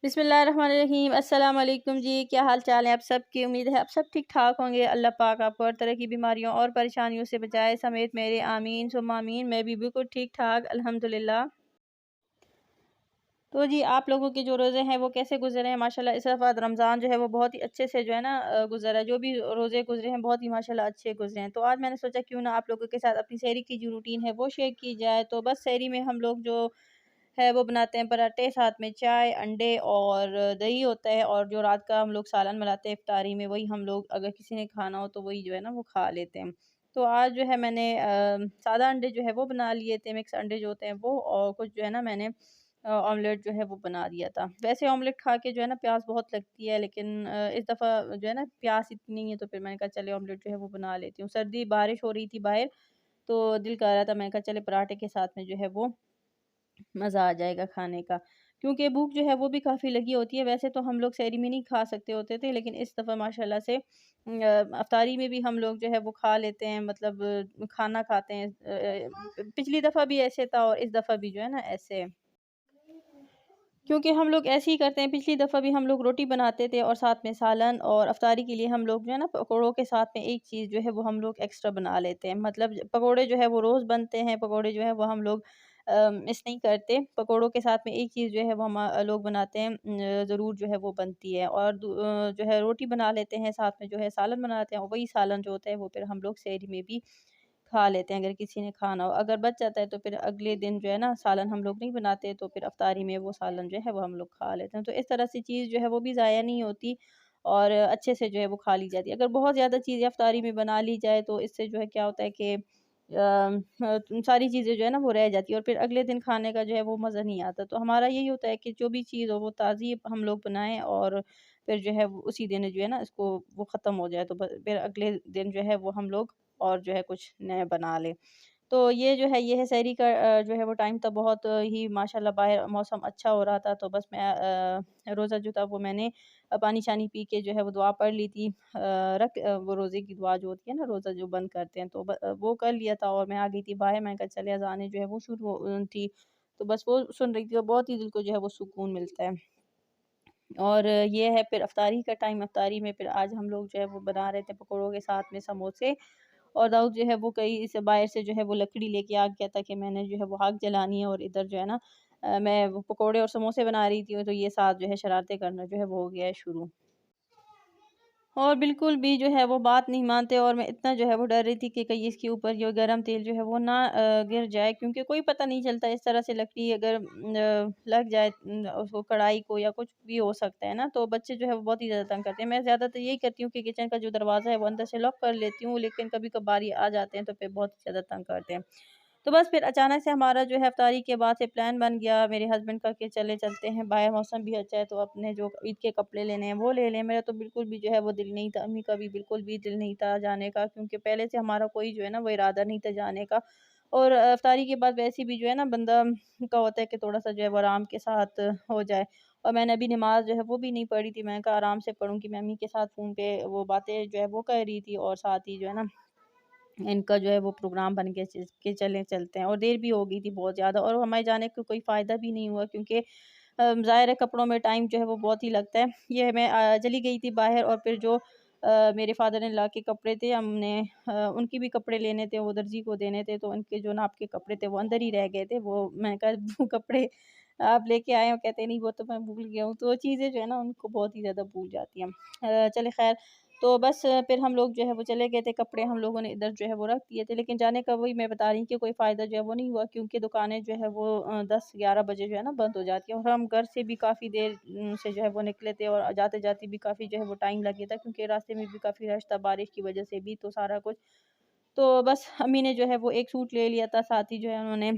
बिस्मिल्लाहिर्रहमानिर्रहीम। अस्सलाम वालेकुम जी, क्या हाल चाल है आप सब की। उम्मीद है आप सब ठीक ठाक होंगे। अल्लाह पाक आपको हर तरह की बीमारियों और परेशानियों से बचाए समेत मेरे आमीन सुम्मा आमीन। मैं भी बिल्कुल ठीक ठाक अल्हम्दुलिल्लाह। तो जी आप लोगों के जो रोज़े हैं वो कैसे गुजरे हैं? माशाल्लाह इस दफ़ा रमज़ान जो है वो बहुत ही अच्छे से जो है ना गुजरा है। जो भी रोज़े गुजरे हैं बहुत ही माशाल्लाह अच्छे गुजरे हैं। तो आज मैंने सोचा क्यों ना आप लोगों के साथ अपनी सहरी की जो रूटीन है वो शेयर की जाए। तो बस सहरी में हम लोग जो है वो बनाते हैं पराठे, साथ में चाय, अंडे और दही होता है, और जो रात का हम लोग सालन बनाते हैं इफ्तारी में, वही हम लोग अगर किसी ने खाना हो तो वही जो है ना वो खा लेते हैं। तो आज जो है मैंने सादा अंडे जो है वो बना लिए थे, मिक्स अंडे जो होते हैं वो, और कुछ जो है ना मैंने ऑमलेट जो है वो बना दिया था। वैसे ऑमलेट खा के जो है ना प्यास बहुत लगती है, लेकिन इस दफ़ा जो है ना प्यास इतनी नहीं है, तो फिर मैंने कहा चले ऑमलेट जो है वो बना लेती हूँ। सर्दी बारिश हो रही थी बाहर, तो दिल कर रहा था, मैंने कहा चले पराठे के साथ में जो है वो मज़ा आ जाएगा खाने का। क्योंकि भूख जो है वो भी काफ़ी लगी होती है। वैसे तो हम लोग सहरी में नहीं खा सकते होते थे, लेकिन इस दफ़ा माशाल्लाह से अफ्तारी में भी हम लोग जो है वो खा लेते हैं, मतलब खाना खाते हैं। पिछली दफ़ा भी ऐसे था और इस दफ़ा भी जो है ना ऐसे है। क्योंकि हम लोग ऐसे ही करते हैं, पिछली दफ़ा भी हम लोग रोटी बनाते थे और साथ में सालन, और अफ्तारी के लिए हम लोग जो है ना पकोड़ों के साथ में एक चीज़ जो है वो हम लोग एक्स्ट्रा बना लेते हैं। मतलब पकोड़े जो है वो रोज़ बनते हैं, पकोड़े जो है वो हम लोग मिस नहीं करते। पकोड़ों के साथ में एक चीज़ जो है वो हम लोग बनाते हैं, ज़रूर जो है वो बनती है। और जो है रोटी बना लेते हैं, साथ में जो है सालन बनाते हैं, और वही सालन जो होता है वो फिर हम लोग सहरी में भी खा लेते हैं, अगर किसी ने खाना हो। अगर बच जाता है तो फिर अगले दिन जो है ना सालन हम लोग नहीं बनाते, तो फिर अफ्तारी में वो सालन जो है वो हम लोग खा लेते हैं। तो इस तरह से चीज़ जो है वो भी ज़ाया नहीं होती, और अच्छे से जो है वो खा ली जाती है। अगर बहुत ज़्यादा चीज़ें अफ्तारी में बना ली जाए तो इससे जो है क्या होता है कि सारी चीज़ें जो है ना वो रह जाती है, और फिर अगले दिन खाने का जो है वो मज़ा नहीं आता। तो हमारा यही होता है कि जो भी चीज़ हो वो ताज़ी हम लोग बनाएँ, और फिर जो है वो उसी दिन जो है ना इसको वो ख़त्म हो जाए, तो फिर अगले दिन जो है वो हम लोग और जो है कुछ नया बना लें। तो ये है सहरी का जो है वो टाइम था, बहुत ही माशाल्लाह बाहर मौसम अच्छा हो रहा था। तो बस मैं रोज़ा जो था वो मैंने पानी-शानी पी के जो है वो दुआ पढ़ ली थी। वो रोज़े की दुआ जो होती है ना, रोज़ा जो बंद करते हैं, तो वो कर लिया था, और मैं आ गई थी बाहर। मैंने कहा चले अज़ानें जो है वो शुरू थी, तो बस वो सुन रही थी, और बहुत ही दिल को जो है वो सुकून मिलता है। और ये है फिर अफ्तारी का टाइम। अफ्तारी में फिर आज हम लोग जो है वो बना रहे थे पकौड़ों के साथ में समोसे, और दाऊद जो है वो कहीं इस बाहर से जो है वो लकड़ी लेके आ गया था कि मैंने जो है वो आग जलानी है, और इधर जो है ना मैं वो पकौड़े और समोसे बना रही थी, तो ये साथ जो है शरारतें करना जो है वो हो गया है शुरू। और बिल्कुल भी जो है वो बात नहीं मानते, और मैं इतना जो है वो डर रही थी कि कहीं इसके ऊपर जो गरम तेल जो है वो ना गिर जाए, क्योंकि कोई पता नहीं चलता, इस तरह से लकड़ी अगर लग जाए उसको कढ़ाई को, या कुछ भी हो सकता है ना। तो बच्चे जो है वो बहुत ही ज़्यादा तंग करते हैं। मैं ज़्यादातर यही करती हूँ कि किचन का जो दरवाज़ा है वो अंदर से लॉक कर लेती हूँ, लेकिन कभी कभार ये आ जाते हैं तो फिर बहुत ही ज़्यादा तंग करते हैं। तो बस फिर अचानक से हमारा जो है इफ्तारी के बाद से प्लान बन गया मेरे हस्बैंड का कि चले चलते हैं बाहर, मौसम भी अच्छा है, तो अपने जो ईद के कपड़े लेने हैं वो ले लें। मेरा तो बिल्कुल भी जो है वो दिल नहीं था, अम्मी का भी बिल्कुल भी दिल नहीं था जाने का, क्योंकि पहले से हमारा कोई जो है ना वो इरादा नहीं था जाने का। और इफ्तारी के बाद वैसे भी जो है ना बंदा का होता है कि थोड़ा सा जो है वो आराम के साथ हो जाए। और मैंने अभी नमाज जो है वो भी नहीं पढ़ी थी, मैंने कहा आराम से पढ़ूंगी। मैं अम्मी के साथ फ़ोन पे वो बातें जो है वो कर रही थी, और साथ ही जो है ना इनका जो है वो प्रोग्राम बन गया कि चलते हैं, और देर भी हो गई थी बहुत ज़्यादा, और हमारे जाने का कोई फ़ायदा भी नहीं हुआ, क्योंकि ज़ाहिर है कपड़ों में टाइम जो है वो बहुत ही लगता है। ये मैं चली गई थी बाहर, और फिर जो मेरे फादर इन लॉ के कपड़े थे, हमने उनके भी कपड़े लेने थे, वो दर्जी को देने थे, तो उनके जो नाप के कपड़े थे वो अंदर ही रह गए थे। वो मैंने कहा वो कपड़े आप लेके आए हो? कहते नहीं वो तो मैं भूल गया हूँ। तो वो चीज़ें जो है ना उनको बहुत ही ज़्यादा भूल जाती हैं। चले खैर, तो बस फिर हम लोग जो है वो चले गए थे, कपड़े हम लोगों ने इधर जो है वो रख दिए थे, लेकिन जाने का वही मैं बता रही हूँ कि कोई फ़ायदा जो है वो नहीं हुआ, क्योंकि दुकानें जो है वो 10-11 बजे जो है ना बंद हो जाती हैं, और हम घर से भी काफ़ी देर से जो है वो निकले थे, और जाते-जाते भी काफ़ी जो है वो टाइम लग गया था, क्योंकि रास्ते में भी काफ़ी रश था बारिश की वजह से भी, तो सारा कुछ। तो बस अम्मी ने जो है वो एक सूट ले लिया था, साथ ही जो है उन्होंने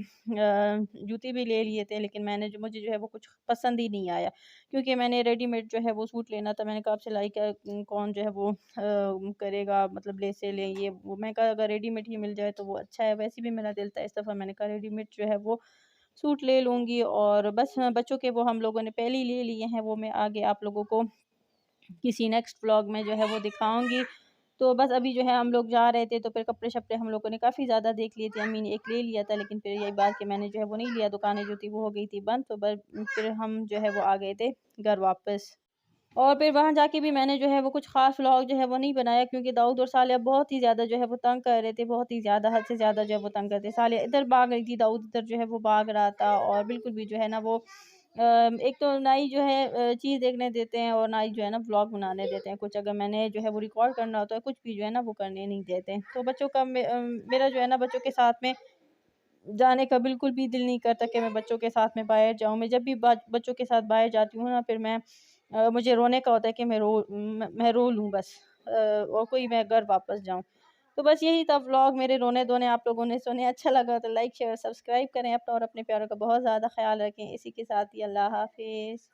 जूते भी ले लिए थे, लेकिन मुझे जो है वो कुछ पसंद ही नहीं आया, क्योंकि मैंने रेडीमेड जो है वो सूट लेना था। मैंने कहा अब सिलाई का कौन जो है वो करेगा, मतलब लेसे लें ये वो। मैं कहा अगर रेडीमेड ही मिल जाए तो वो अच्छा है, वैसे भी मेरा दिल था इस दफ़ा, मैंने कहा रेडीमेड जो है वो सूट ले लूँगी। और बस बच्चों के वो हम लोगों ने पहले ही ले लिए हैं, वो मैं आगे आप लोगों को किसी नेक्स्ट व्लॉग में जो है वो दिखाऊँगी। तो बस अभी जो है हम लोग जा रहे थे, तो फिर कपड़े-शपड़े हम लोगों ने काफ़ी ज़्यादा देख लिए थे। अम्मी ने एक ले लिया था, लेकिन फिर यही बात कि मैंने जो है वो नहीं लिया, दुकानें जो थी वो हो गई थी बंद। तो फिर हम जो है वो आ गए थे घर वापस। और फिर वहाँ जाके भी मैंने जो है वो कुछ ख़ास व्लॉग जो है वो नहीं बनाया, क्योंकि दाऊद और सालिया बहुत ही ज़्यादा जो है वो तंग कर रहे थे, बहुत ही ज़्यादा, हद से ज़्यादा जो है वो तंग करते। सालिया इधर भाग रही थी, दाऊद इधर जो है वो भाग रहा था, और बिल्कुल भी जो है ना वो एक तो ना ही जो है चीज़ देखने देते हैं, और ना ही जो है ना व्लॉग बनाने देते हैं। कुछ अगर मैंने जो है वो रिकॉर्ड करना होता है, कुछ भी जो है ना वो करने नहीं देते। तो बच्चों का मेरा जो है ना बच्चों के साथ में जाने का बिल्कुल भी दिल नहीं करता कि मैं बच्चों के साथ में बाहर जाऊँ। मैं जब भी बच्चों के साथ बाहर जाती हूँ ना, फिर मुझे रोने का होता है कि मैं रो लूँ बस, और कोई मैं घर वापस जाऊँ। तो बस यही था व्लॉग, मेरे रोने-धोने आप लोगों ने सुने। अच्छा लगा तो लाइक, शेयर, सब्सक्राइब करें अपना और अपने प्यारों का बहुत ज़्यादा ख़्याल रखें। इसी के साथ ही अल्लाह हाफ़िज़।